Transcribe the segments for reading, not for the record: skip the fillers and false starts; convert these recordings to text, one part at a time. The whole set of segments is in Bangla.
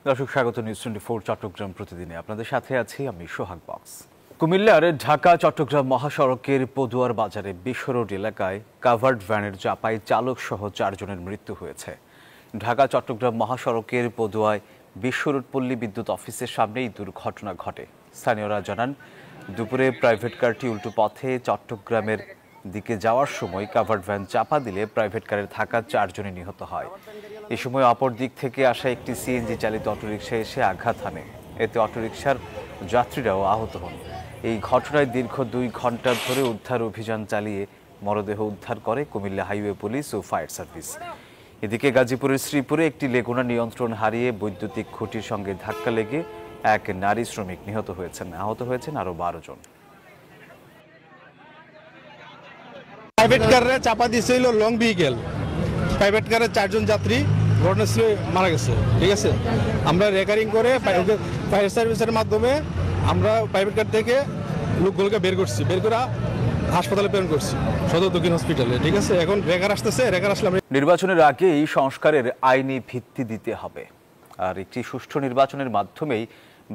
দর্শক স্বাগত নিউজ 24 চট্টগ্রাম প্রতিদিনে আপনাদের সাথে আছি আমি সোহাগ বক্স। কুমিল্লার ঢাকা চট্টগ্রাম মহাসড়কের পদুয়ার বাজারে বিশ্ব রোড এলাকায় কাভার্ড ভ্যানের চাপায় চালক সহ 4 জনের মৃত্যু হয়েছে। ঢাকা চট্টগ্রাম মহাসড়কের পদুয়ায় বিশ্ব রোড পল্লী বিদ্যুৎ অফিসের সামনেই দুর্ঘটনা ঘটে। স্থানীয়রা জানান, দুপুরে প্রাইভেট কারটি উল্টো পথে চট্টগ্রামের দিকে যাওয়ার সময় কাভার্ড ভ্যান চাপা দিলে প্রাইভেট কারে থাকা 4 জনই নিহত হয়। এই সময় অপর দিক থেকে আসা একটি সিএনজি চালিত অটোরিকশা এসে আঘাত হানে। এতে অটোরিকশার যাত্রীরাও আহত হন। এই ঘটনায় দীর্ঘ 2 ঘন্টা ধরে উদ্ধার অভিযান চালিয়ে মরদেহ উদ্ধার করে কুমিল্লা হাইওয়ে পুলিশ ও ফায়ার সার্ভিস। এদিকে গাজীপুরের শ্রীপুরে একটি লেগুনা নিয়ন্ত্রণ হারিয়ে বৈদ্যুতিক খুঁটির সঙ্গে ধাক্কা লেগে এক নারী শ্রমিক নিহত হয়েছেন। আহত হয়েছেন আরও 12 জন। প্রাইভেট কারে চাপা দিয়েছিল লং ভেহিকেল। প্রাইভেট কারের 4 জন যাত্রী ঘটনাস্থলে মারা গেছে। ঠিক আছে, আমরা রেকারিং করে ফায়ার সার্ভিসের মাধ্যমে আমরা প্রাইভেট কার থেকে লোকগুলোকে বের করে হাসপাতালে প্রেরণ করছি, সদর দক্ষিণ হসপিটালে। ঠিক আছে, এখন রেকার আসতেছে, রেকার আসলে নির্বাচনের আগেই সংস্কারের আইনি ভিত্তি দিতে হবে, আর একটি সুষ্ঠু নির্বাচনের মাধ্যমেই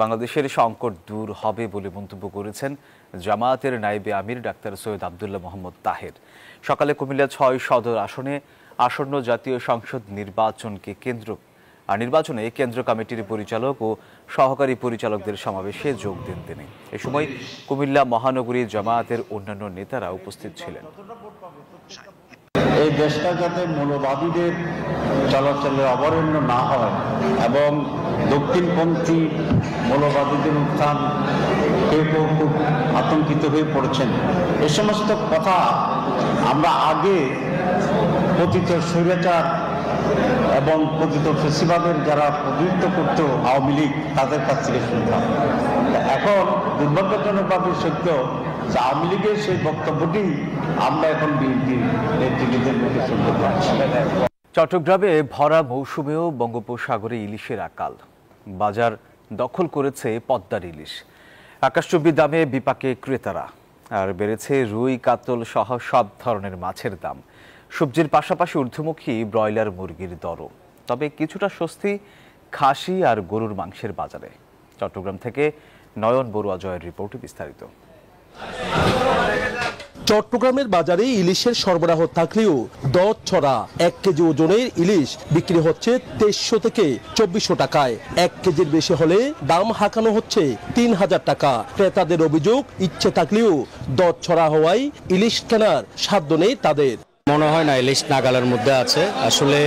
বাংলাদেশের সংকট দূর হবে বলে মন্তব্য করেছেন জামায়াতের নায়েবে আমির ডাক্তার সৈয়দ আব্দুল্লাহ মোহাম্মদ তাহের। সকালে কুমিল্লা 6 সদর আসনে আসন্ন জাতীয় সংসদ নির্বাচনে কেন্দ্র কমিটির পরিচালক ও সহকারী পরিচালকদের সমাবেশে যোগ দেন তিনি। এ সময় কুমিল্লা মহানগরী জামায়াতের অন্যান্য নেতারা উপস্থিত ছিলেন। এই দেশটা যাতে মৌলবাদীদের চলাচলের অবরণ্য না হয় এবং দক্ষিণপন্থী মৌলবাদীদের উত্থান কেউ কেউ খুব আতঙ্কিত হয়ে পড়েছেন, এ সমস্ত কথা আমরা আগে পতিত স্বৈরাচার এবং পতিত ফেসিবাদের যারা প্রতিনিধিত্ব করত আওয়ামী লীগ, তাদের কাছ থেকে শুনতাম। এখন দুর্ভাগ্যজনকভাবে সত্য যে আওয়ামী লীগের সেই বক্তব্যটি আমরা এখন বিএনপির নেতৃত্বের মুখে শুনতে পাচ্ছি। চট্টগ্রামে ভরা মৌসুমেও বঙ্গোপসাগরে ইলিশের আকাল। বাজার দখল করেছে পদ্মার ইলিশ। আকাশচুম্বী দামে বিপাকে ক্রেতারা, আর বেড়েছে রুই, কাতল সহ সব ধরনের মাছের দাম। সবজির পাশাপাশি ঊর্ধ্বমুখী ব্রয়লার মুরগির দরও। তবে কিছুটা স্বস্তি খাসি আর গরুর মাংসের বাজারে। চট্টগ্রাম থেকে নয়ন বড়ুয়া জয়ের রিপোর্টে বিস্তারিত। চট্টগ্রামের বাজারে ইলিশের সরবরাহ থাকলেও দর ছড়া। 1 কেজি ওজনের ইলিশ বিক্রি হচ্ছে 2300 থেকে 2400 টাকায়। 1 কেজির বেশি হলে দাম হাঁকানো হচ্ছে 3000 টাকা। ক্রেতাদের অভিযোগ, ইচ্ছে থাকলেও দর ছড়া হওয়ায় ইলিশ কেনার সাধ্য নেই তাদের। মনে হয় না ইলিশ নাগালের মধ্যে আছে। আসলে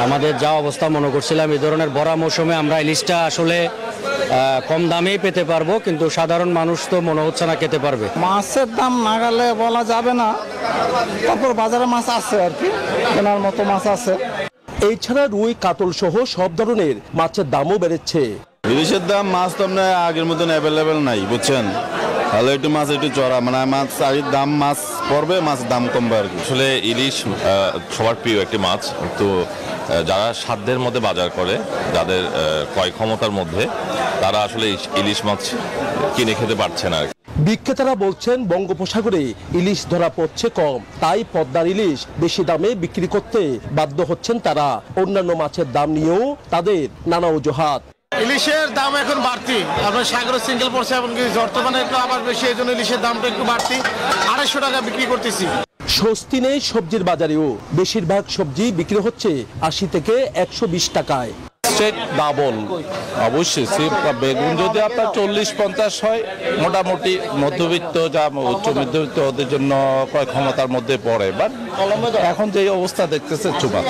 আমাদের যা অবস্থা মনে করছিলাম, এই ধরনের ভরা মৌসুমে আমরা ইলিশটা আসলে কম দামেই পেতে পারবো, কিন্তু সাধারণ মানুষ তো মনে হচ্ছে না খেতে পারবে। মাছের দাম নাগালে বলা যাবে না, তারপর বাজারে মাছ আছে আর কি, কেনার মতো মাছ আছে। এছাড়া রুই, কাতল সহ সব ধরনের মাছের দামও বেড়েছে। ইলিশের দাম মাছ তো আপনার আগের মতন অ্যাভেলেবেল নাই, বুঝছেন। তাহলে একটু মাছ একটু চড়া, মানে মাছ চারির দাম মাছ পড়বে, মাছের দাম কমবে আর কি। আসলে ইলিশ সবার প্রিয় একটি মাছ, তো যারা সাধ্যের মধ্যে বাজার করে, যাদের ক্রয় ক্ষমতার মধ্যে, তারা আসলে ইলিশ মাছ কিনে খেতে পারছে না। বিক্রেতারা বলছেন, বঙ্গোপসাগরে ইলিশ ধরা পড়ছে কম, তাই পদ্মার ইলিশ বেশি দামে বিক্রি করতে বাধ্য হচ্ছেন তারা। অন্যান্য মাছের দাম নিয়েও তাদের নানা অজুহাত। ইলিশের দাম এখন বাড়তি, আপনার সাগরের সিঙ্গেল পড়ছে, এমনকি বর্তমানে একটু আবার বেশি, এই জন্য ইলিশের দামটা একটু বাড়তি। 250 টাকা বিক্রি করতেছি। স্বস্তি নেই সবজির বাজারেও। বেশিরভাগ সবজি বিক্রি হচ্ছে 80 থেকে 120 টাকায়। ডাবল অবশ্যই। বেগুন যদি আপনার 40-50 হয়, মোটামুটি মধ্যবিত্ত যা উচ্চ মধ্যবিত্ত ওদের জন্য ক্রয় ক্ষমতার মধ্যে পড়ে, বাট এখন যে অবস্থা দেখতেছে চুপা।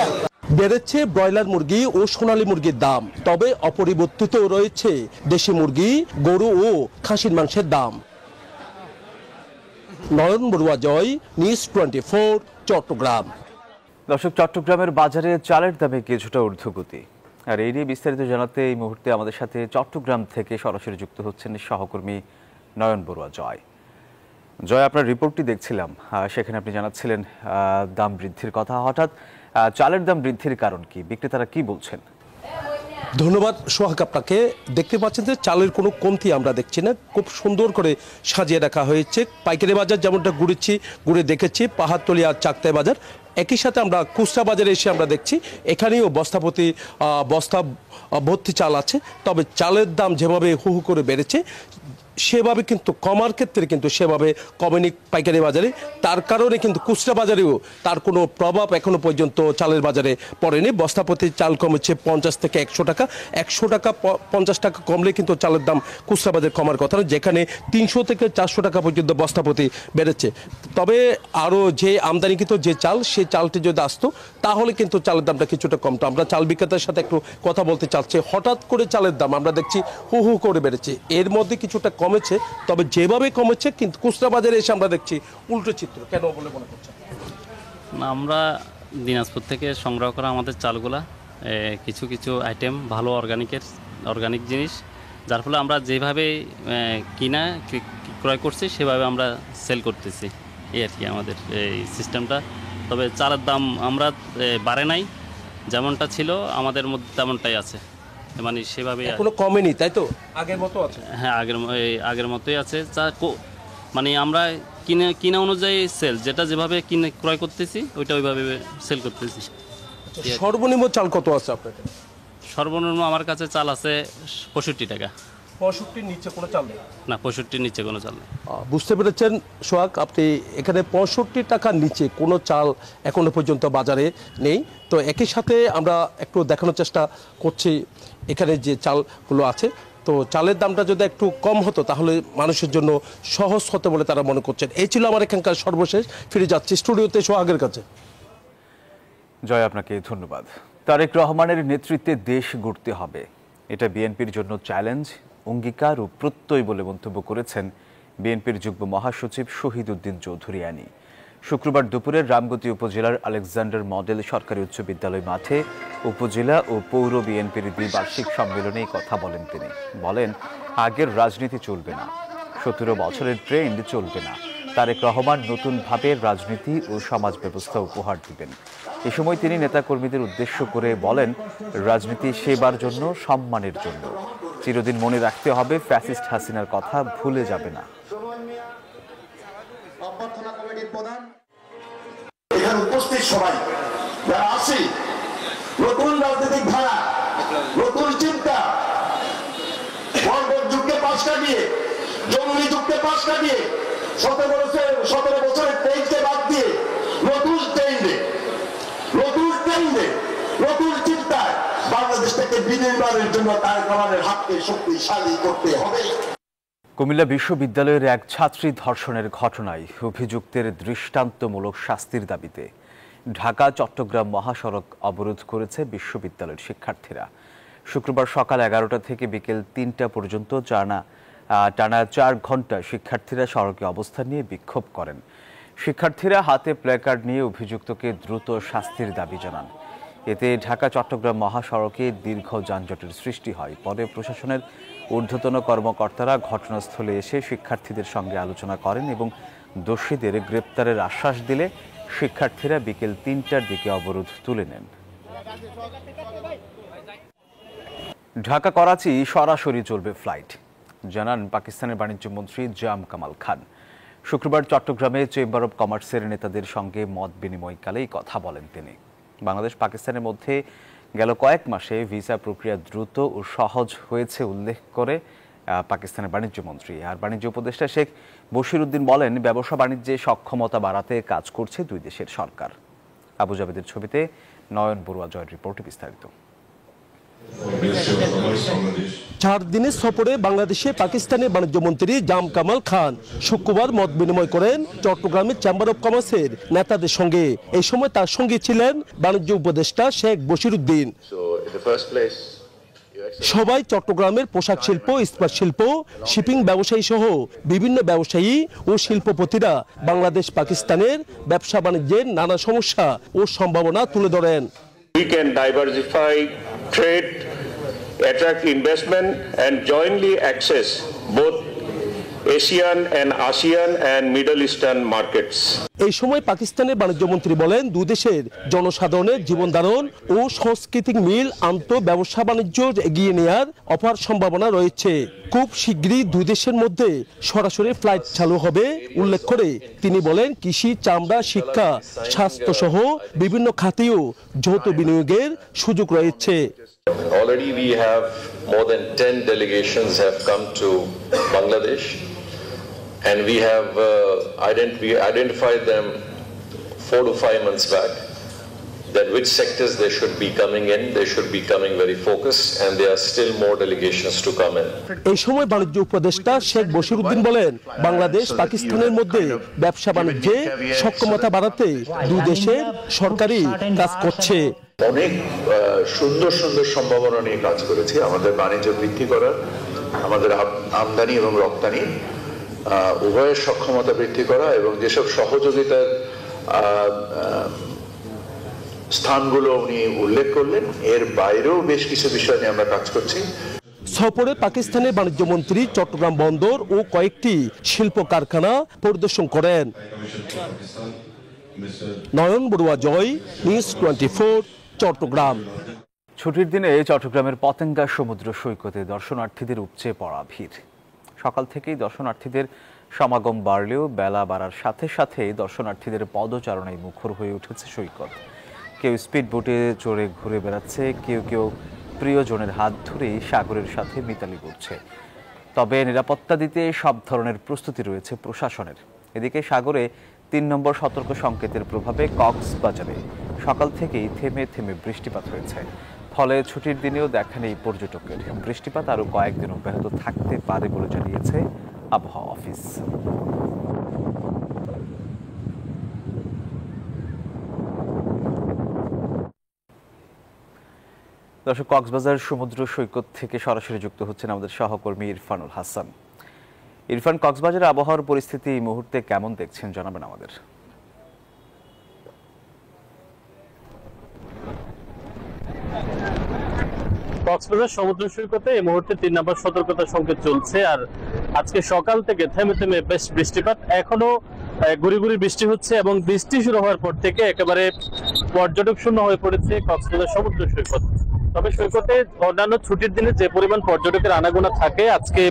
বেড়েছে ব্রয়লার মুরগি ও সোনালী মুরগির দাম, তবে অপরিবর্তিত রয়েছে দেশি মুরগি, গরু ও খাসির মাংসের দাম। নয়ন বড়ুয়া জয়, নিউজ 24 চট্টগ্রাম। দর্শক, চট্টগ্রামের বাজারে চালের দামে কিছুটা ঊর্ধ্বগতি, আর এই নিয়ে বিস্তারিত জানাতে এই মুহূর্তে আমাদের সাথে চট্টগ্রাম থেকে সরাসরি যুক্ত হচ্ছেন সহকর্মী নয়ন বড়ুয়া জয়। আপনার রিপোর্টটি দেখছিলাম, সেখানে আপনি জানাচ্ছিলেন দাম বৃদ্ধির কথা। হঠাৎ চালের দাম বৃদ্ধির কারণ কি, বিক্রেতারা কি বলছেন? ধন্যবাদ সোহাগ আপনাকে। দেখতে পাচ্ছেন যে চালের কোনো কমতি আমরা দেখছি না, খুব সুন্দর করে সাজিয়ে রাখা হয়েছে। পাইকারি বাজার যেমনটা ঘুরে দেখেছি পাহাড়তলী আর চাকতাই বাজার, একই সাথে আমরা খুচরা বাজারে এসে আমরা দেখছি এখানেও বস্তাপতি বস্তা ভর্তি চাল আছে। তবে চালের দাম যেভাবে হু হু করে বেড়েছে সেভাবে কিন্তু কমার ক্ষেত্রে কিন্তু সেভাবে কমেনি পাইকারি বাজারে, তার কারণে কিন্তু খুচরা বাজারেও তার কোনো প্রভাব এখনো পর্যন্ত চালের বাজারে পড়েনি। বস্তাপতি চাল কমেছে 50 থেকে 100 টাকা, 100 টাকা 50 টাকা কমলে কিন্তু চালের দাম খুচরা বাজারে কমার কথা না, যেখানে 300 থেকে 400 টাকা পর্যন্ত বস্তাপতি বেড়েছে। তবে আরও যে আমদানিকৃত যে চাল সেই চালটি যদি আসতো তাহলে কিন্তু চালের দামটা কিছুটা কমতো। আমরা চাল বিক্রেতার সাথে একটু কথা বলতে চাচ্ছি। হঠাৎ করে চালের দাম আমরা দেখছি হু হু করে বেড়েছে, এর মধ্যে কিছুটা কমেছে, তবে যেভাবে কমেছে কিন্তু খুচরা বাজারে এসে আমরা দেখছি উল্টো চিত্র। কেন বলে মনে করছেন? না, আমরা দিনাজপুর থেকে সংগ্রহ করা আমাদের চালগুলা কিছু কিছু আইটেম ভালো অর্গানিক জিনিস, যার ফলে আমরা যেভাবে ক্রয় করছি সেভাবে আমরা সেল করতেছি, এই আর কি আমাদের এই সিস্টেমটা। তবে চালের দাম আমরা বাড়ে নাই, যেমনটা ছিল আমাদের মধ্যে তেমনটাই আছে, মানে সেভাবে কোনো কমেনি, তাই তো? আগের মতো আছে? হ্যাঁ, আগের মতোই আছে। মানে আমরা কিনা অনুযায়ী সেল, যেটা যেভাবে ক্রয় করতেছি ওইটা ওইভাবে সেল করতেছি। সর্বনিম্ন চাল কত আছে আপনার? সর্বনিম্ন আমার কাছে চাল আছে 65 টাকা। 65 নিচে কোনো চাল নেই? না, 65 নিচে কোনো চাল নেই। বুঝতে পেরেছেন সোহাগ, আপনি এখানে 65 টাকার নিচে কোনো চাল এখনো পর্যন্ত বাজারে নেই। তো একই সাথে আমরা একটু দেখানোর চেষ্টা করছি এখানে যে চালগুলো আছে, তো চালের দামটা যদি একটু কম হতো তাহলে মানুষের জন্য সহজ হতো বলে তারা মনে করছেন। এই ছিল আমার এখানকার সর্বশেষ। ফিরে যাচ্ছি স্টুডিওতে সোহাগের কাছে। জয়, আপনাকে ধন্যবাদ। তারেক রহমানের নেতৃত্বে দেশ গড়তে হবে, এটা বিএনপির জন্য চ্যালেঞ্জ, অঙ্গীকার ও প্রত্যয় বলে মন্তব্য করেছেন বিএনপির যুগ্ম মহাসচিব শহীদ উদ্দিন চৌধুরী আনি। শুক্রবার দুপুরে রামগতি উপজেলার আলেকজান্ডার মডেল সরকারি উচ্চ বিদ্যালয় মাঠে উপজেলা ও পৌর বিএনপির দ্বিবার্ষিক সম্মেলনে এই কথা বলেন তিনি। বলেন, আগের রাজনীতি চলবে না, 17 বছরের ট্রেন্ড চলবে না। তারেক রহমান নতুনভাবে রাজনীতি ও সমাজ ব্যবস্থা উপহার দিবেন। এ সময় তিনি নেতাকর্মীদের উদ্দেশ্য করে বলেন, রাজনীতি সেবার জন্য, সম্মানের জন্য। চিরদিন মনে রাখতে হবে, ফ্যাসিস্ট হাসিনার কথা ভুলে যাবে না। এখানে উপস্থিত সবাই যারা আছি, নতুন রাজনৈতিক ধারা, নতুন চিন্তা, বর্বর যুগকে পাশ কাটিয়ে, জঙ্গলি যুগকে পাশ কাটিয়ে, 17 বছরের ট্রেন্ডকে বাদ দিয়ে নতুন ট্রেন্ডে, নতুন চিন্তায় বাংলাদেশটাকে বিনির্মাণের জন্য তারেক রহমানের হাতকে শক্তিশালী করতে হবে। কুমিল্লা বিশ্ববিদ্যালয়ের এক ছাত্রী ধর্ষণের ঘটনায় অভিযুক্তের দৃষ্টান্তমূলক শাস্তির দাবিতে ঢাকা চট্টগ্রাম মহাসড়ক অবরোধ করেছে বিশ্ববিদ্যালয়ের শিক্ষার্থীরা। শুক্রবার সকাল 11টা থেকে বিকেল 3টা পর্যন্ত টানা 4 ঘন্টা শিক্ষার্থীরা সড়কে অবস্থান নিয়ে বিক্ষোভ করেন। শিক্ষার্থীরা হাতে প্ল্যাকার্ড নিয়ে অভিযুক্তকে দ্রুত শাস্তির দাবি জানান। এতে ঢাকা চট্টগ্রাম মহাসড়কে দীর্ঘ যানজটের সৃষ্টি হয়। পরে প্রশাসনের ঊর্ধ্বতন কর্মকর্তারা ঘটনাস্থলে এসে শিক্ষার্থীদের সঙ্গে আলোচনা করেন এবং দোষীদের গ্রেপ্তারের আশ্বাস দিলে শিক্ষার্থীরা বিকেল 3টার দিকে অবরোধ তুলে নেন। ঢাকা করাচি সরাসরি চলবে ফ্লাইট, জানান পাকিস্তানের বাণিজ্যমন্ত্রী জাম কামাল খান। শুক্রবার চট্টগ্রামে চেম্বার অব কমার্সের নেতাদের সঙ্গে মত বিনিময়কালে এই কথা বলেন তিনি। বাংলাদেশ পাকিস্তানের মধ্যে গেল কয়েক মাসে ভিসা প্রক্রিয়া দ্রুত ও সহজ হয়েছে উল্লেখ করে পাকিস্তানের বাণিজ্যমন্ত্রী। আর বাণিজ্য উপদেষ্টা শেখ বশির উদ্দিন বলেন, ব্যবসা বাণিজ্যে সক্ষমতা বাড়াতে কাজ করছে দুই দেশের সরকার। আবু জাবেদের ছবিতে নয়ন বড়ুয়া জয়ের রিপোর্টে বিস্তারিত। 4 দিনের সফরে বাংলাদেশে পাকিস্তানের বাণিজ্যমন্ত্রী জাম কামাল খান শুক্রবার মত বিনিময় করেন চট্টগ্রামের চেম্বার অব কমার্সের নেতাদের সঙ্গে। এই সময় তার সঙ্গে ছিলেন বাণিজ্য উপদেষ্টা শেখ বশির উদ্দিন। সবাই চট্টগ্রামের পোশাক শিল্প, ইস্পাত শিল্প, শিপিং ব্যবসায়ী সহ বিভিন্ন ব্যবসায়ী ও শিল্পপতিরা বাংলাদেশ পাকিস্তানের ব্যবসা বাণিজ্যের নানা সমস্যা ও সম্ভাবনা তুলে ধরেন। We can diversify trade, attract investment and jointly access both Asian and ASEAN and Middle Eastern markets. এই সময় পাকিস্তানের বাণিজ্যমন্ত্রী বলেন দুই দেশের জনসাধারণের জীবন ধারণ ও সাংস্কৃতিক মিল আন্তঃ ব্যবসা বাণিজ্য এগিয়ে নেওয়ার অপার সম্ভাবনা রয়েছে। খুব শীঘ্রই দুই দেশের মধ্যে সরাসরি ফ্লাইট চালু হবে উল্লেখ করে তিনি বলেন কৃষি, চামড়া, শিক্ষা, স্বাস্থ্য সহ বিভিন্ন খাতেও যৌথ বিনিয়োগের সুযোগ রয়েছে। Already we have more than 10 delegations have come to Bangladesh, and we have we identified them 4 to 5 months back that which sectors they should be coming in. They should be coming very focused, and there are still more delegations to come in. এই সময় বাণিজ্য উপদেষ্টা শেখ বশিরউদ্দিন বলেন বাংলাদেশ পাকিস্তানের মধ্যে ব্যবসা বাণিজ্যে সক্ষমতা বাড়াতে দুই দেশের সরকারি কাজ করছে। অনেক সুন্দর সুন্দর সম্ভাবনা নিয়ে কাজ করেছি আমাদের বাণিজ্য বৃদ্ধি করার, আমাদের আমদানি এবং রপ্তানি উভয়ের সক্ষমতা বৃদ্ধি করা এবং যেসব সহযোগিতার স্থানগুলো উনি উল্লেখ করলেন এর বাইরেও বেশ কিছু বিষয় নিয়ে আমরা কাজ করছি। সফরে পাকিস্তানের বাণিজ্যমন্ত্রী চট্টগ্রাম বন্দর ও কয়েকটি শিল্প কারখানা পরিদর্শন করেন। নয়ন বড়ুয়া জয়, নিউজ 24, চট্টগ্রাম। ছুটির দিনে চট্টগ্রামের পতেঙ্গা সমুদ্র সৈকতে দর্শনার্থীদের উপচে পড়া ভিড়। সকাল থেকেই দর্শনার্থীদের সমাগম বাড়লেও বেলা বাড়ার সাথে সাথে দর্শনার্থীদের পদচারণায় মুখর হয়ে উঠেছে সৈকত। কেউ স্পিড বোটে চড়ে ঘুরে বেড়াচ্ছে, কেউ কেউ প্রিয়জনের হাত ধরেই সাগরের সাথে মিতালি করছে। তবে নিরাপত্তা দিতে সব ধরনের প্রস্তুতি রয়েছে প্রশাসনের। এদিকে সাগরে 3 নম্বর সতর্ক সংকেতের প্রভাবে কক্সবাজারে সকাল থেকেই থেমে থেমে বৃষ্টিপাত হয়েছে। ফলে ছুটির দিনেও দেখা নেই পর্যটকের। বৃষ্টিপাত আরও কয়েকদিন অব্যাহত থাকতে পারে বলে জানিয়েছে আবহাওয়া অফিস। দর্শক, কক্সবাজার সমুদ্র সৈকত থেকে সরাসরি যুক্ত হচ্ছেন আমাদের সহকর্মী ইরফানুল হাসান। ইরফান, কক্সবাজারের আবহাওয়ার পরিস্থিতি এই মুহূর্তে কেমন দেখছেন জানাবেন আমাদের। কক্সবাজার সমুদ্র সৈকতে এই মুহূর্তে 3 নম্বর সতর্কতা সংকেত চলছে। আর আজকে সকাল থেকে থেমে থেমে বেশ বৃষ্টিপাত, এখনো গুড়ি গুড়ি বৃষ্টি হচ্ছে এবং বৃষ্টি শুরু হওয়ার পর থেকে একেবারে পর্যটক শূন্য হয়ে পড়েছে কক্সবাজার সমুদ্র সৈকত। তবে সৈকতে অন্যান্য ছুটির দিনে যে পরিমাণ পর্যটকের আনাগোনা থাকে আজকে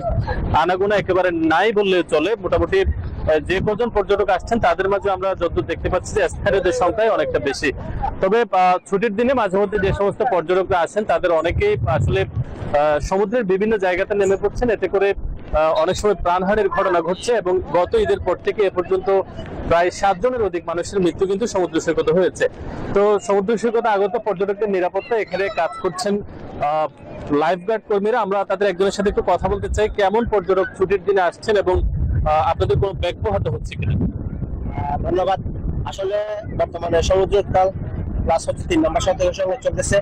আনাগোনা একেবারে নাই বললে চলে। মোটামুটি যে কজন পর্যটক আসছেন তাদের মাঝে আমরা যতদূর দেখতে পাচ্ছি যে স্থানীয়দের সংখ্যায় অনেকটা বেশি। তবে ছুটির দিনে মাঝে মধ্যে যে সমস্ত পর্যটকরা আসেন তাদের অনেকেই আসলে সমুদ্রের বিভিন্ন জায়গাতে নেমে পড়ছেন, এতে করে অনেক সময় প্রাণহানির ঘটনা ঘটছে এবং গত ঈদের পর থেকে এ পর্যন্ত প্রায় 7 জনের অধিক মানুষের মৃত্যু কিন্তু সমুদ্র সৈকতে হয়েছে। তো সমুদ্র সৈকতে আগত পর্যটকদের নিরাপত্তা এখানে কাজ করছেন লাইফগার্ড কর্মীরা। আমরা তাদের একজনের সাথে একটু কথা বলতে চাই, কেমন পর্যটক ছুটির দিনে আসছেন এবং আপনাদের কোনো ব্যাগ পোহাতে হচ্ছে কিনা। ধন্যবাদ। আসলে বর্তমানে সমুদ্রের তাল প্লাস হচ্ছে 3 নম্বর সতর্ক সংকেত চলতেছে।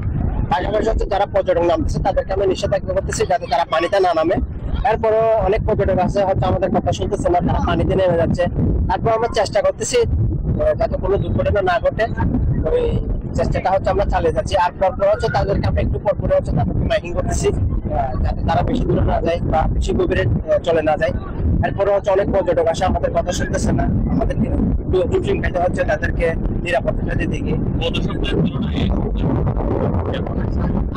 পাশাপাশি হচ্ছে যারা পর্যটক নামতেছে তাদেরকে আমি নিষেধাজ্ঞা করতেছি যাতে তারা পানিতে না নামে। এরপরও অনেক পর্যটক আছে হয়তো আমাদের কথা শুনতেছে না, তারা পানিতে নেমে যাচ্ছে। তারপর আমরা চেষ্টা করতেছি যাতে কোনো দুর্ঘটনা না ঘটে, ওই চেষ্টাটা হচ্ছে আমরা চালিয়ে যাচ্ছি। আর পরপর হচ্ছে তাদেরকে আমরা একটু পরপর হচ্ছে তাদেরকে মাইকিং করতেছি যাতে তারা বেশি দূরে না যায় বা বেশি গভীরে চলে না যায়। এরপরে হচ্ছে অনেক পর্যটক আসে আমাদের কথা শুনতেছে না, আমাদেরকে একটু হিমশিম খাইতে হচ্ছে তাদেরকে নিরাপত্তাটা দিতে গিয়ে।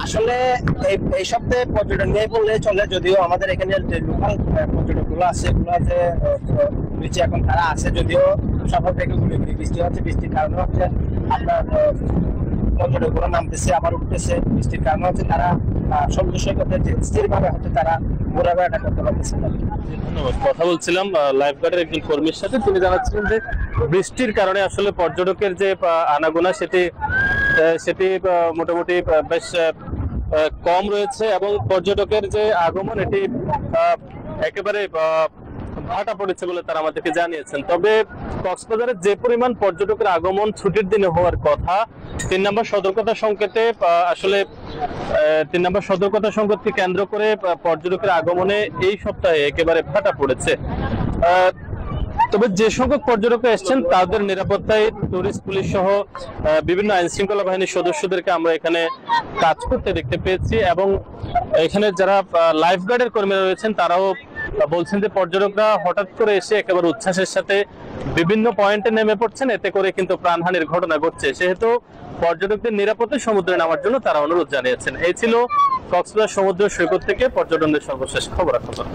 আসলে এই সপ্তাহে পর্যটন নিয়ে বললে চলে, যদিও আমাদের এখানে যে লোকাল পর্যটক গুলো আছে এগুলো যে নিচে এখন তারা আছে, যদিও সকাল থেকে গুলি বৃষ্টি হচ্ছে, বৃষ্টির কারণে হচ্ছে আপনার পর্যটক গুলো নামতেছে আবার উঠতেছে। বৃষ্টির কারণে হচ্ছে তারা সমুদ্র সৈকতে স্থির ভাবে হচ্ছে তারা ঘোরাফেরাটা করতে পারতেছে। কথা বলছিলাম লাইফগার্ডের একজন কর্মীর সাথে, তিনি জানাচ্ছিলেন যে বৃষ্টির কারণে আসলে পর্যটকের যে আনাগোনা সেটি মোটামুটি বেশ কম রয়েছে এবং পর্যটকের যে আগমন এটি একেবারে ভাটা পড়েছে বলে তারা আমাদেরকে জানিয়েছেন। তবে কক্সবাজারে যে পরিমাণ পর্যটকের আগমন ছুটির দিনে হওয়ার কথা, 3 নম্বর সতর্কতা সংকেতে আসলে 3 নম্বর সতর্কতা সংকেতকে কেন্দ্র করে পর্যটকের আগমনে এই সপ্তাহে একেবারে ভাটা পড়েছে। তবে যে সংখ্যক পর্যটক এসেছেন তাদের নিরাপত্তায় টুরিস্ট পুলিশ সহ বিভিন্ন আইন শৃঙ্খলা বাহিনীর সদস্যদেরকে আমরা এখানে কাজ করতে দেখতে পেয়েছি এবং এখানে যারা লাইফগার্ডের কর্মীরা রয়েছেন তারাও বলছেন যে পর্যটকরা হঠাৎ করে এসে একেবারে উচ্ছ্বাসের সাথে বিভিন্ন পয়েন্টে নেমে পড়ছেন, এতে করে কিন্তু প্রাণহানির ঘটনা ঘটছে। সেহেতু পর্যটকদের নিরাপদে সমুদ্রে নামার জন্য তারা অনুরোধ জানিয়েছেন। এই ছিল কক্সবাজার সমুদ্র সৈকত থেকে পর্যটকদের সর্বশেষ খবরাখবর।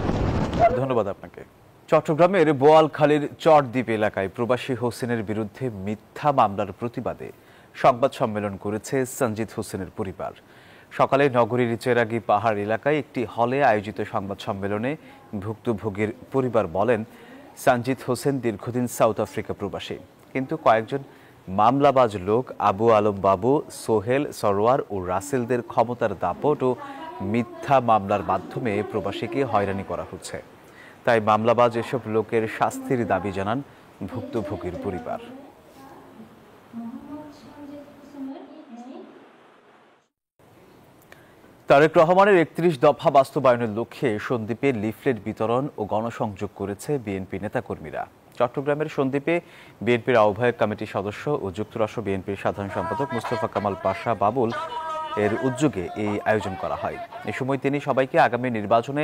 ধন্যবাদ আপনাকে। চট্টগ্রামের বোয়ালখালীর চরদ্বীপ এলাকায় প্রবাসী হোসেনের বিরুদ্ধে মিথ্যা মামলার প্রতিবাদে সংবাদ সম্মেলন করেছে সঞ্জিত হোসেনের পরিবার। সকালে নগরীর চেরাগি পাহাড় এলাকায় একটি হলে আয়োজিত সংবাদ সম্মেলনে ভুক্তভোগীর পরিবার বলেন, সঞ্জিত হোসেন দীর্ঘদিন সাউথ আফ্রিকা প্রবাসী, কিন্তু কয়েকজন মামলাবাজ লোক আবু আলম বাবু, সোহেল, সরোয়ার ও রাসেলদের ক্ষমতার দাপট ও মিথ্যা মামলার মাধ্যমে প্রবাসীকে হয়রানি করা হচ্ছে। তাই মামলাবাজ এসব লোকের শাস্তির দাবি জানান ভুক্তভোগীর পরিবার। তারেক রহমানের ৩১ দফা বাস্তবায়নের লক্ষ্যে সন্দ্বীপে লিফলেট বিতরণ ও গণসংযোগ করেছে বিএনপি নেতাকর্মীরা। চট্টগ্রামের সন্দ্বীপে বিএনপির আহ্বায়ক কমিটির সদস্য ও যুক্তরাষ্ট্র বিএনপির সাধারণ সম্পাদক মুস্তফা কামাল পাশা বাবুল এর উদ্যোগে এই আয়োজন করা হয়। এ সময় তিনি সবাইকে আগামী নির্বাচনে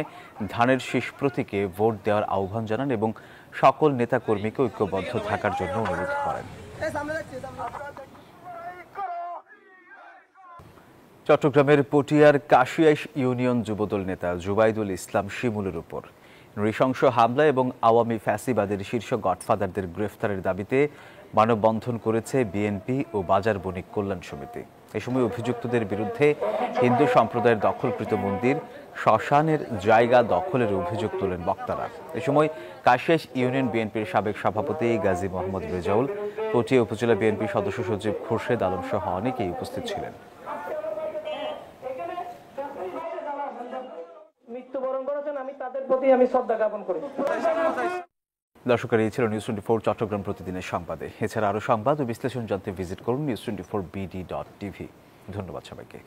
ধানের শীষ প্রতীকে ভোট দেওয়ার আহ্বান জানান এবং সকল নেতাকর্মীকে ঐক্যবদ্ধ থাকার জন্য অনুরোধ করেন। চট্টগ্রামের পটিয়ার কাশিয়াইশ ইউনিয়ন যুবদল নেতা জুবাইদুল ইসলাম শিমুলের উপর নৃশংস হামলা এবং আওয়ামী ফ্যাসিবাদের শীর্ষ গডফাদারদের গ্রেফতারের দাবিতে মানববন্ধন করেছে বিএনপি ও বাজার বণিক কল্যাণ সমিতি। এ সময় অভিযুক্তদের বিরুদ্ধে হিন্দু সম্প্রদায়ের দখলকৃত মন্দির, শ্মশানের জায়গা দখলের অভিযোগ তোলেন বক্তারা। এ সময় কাশিয়াইশ ইউনিয়ন বিএনপির সাবেক সভাপতি গাজী মোহাম্মদ রেজাউল, পটিয়া উপজেলা বিএনপি সদস্য সচিব খোরশেদ আলম সহ অনেকেই উপস্থিত ছিলেন। মৃত্যুবরণ করেছেন, আমি তাদের প্রতি আমি শ্রদ্ধা জ্ঞাপন করি। দর্শকের এই ছিল নিউজ 24 চট্টগ্রাম প্রতিদিনের সংবাদে। এছাড়া আরও সংবাদ ও বিশ্লেষণ জানতে ভিজিট করুন news24bd.tv। ধন্যবাদ সবাইকে।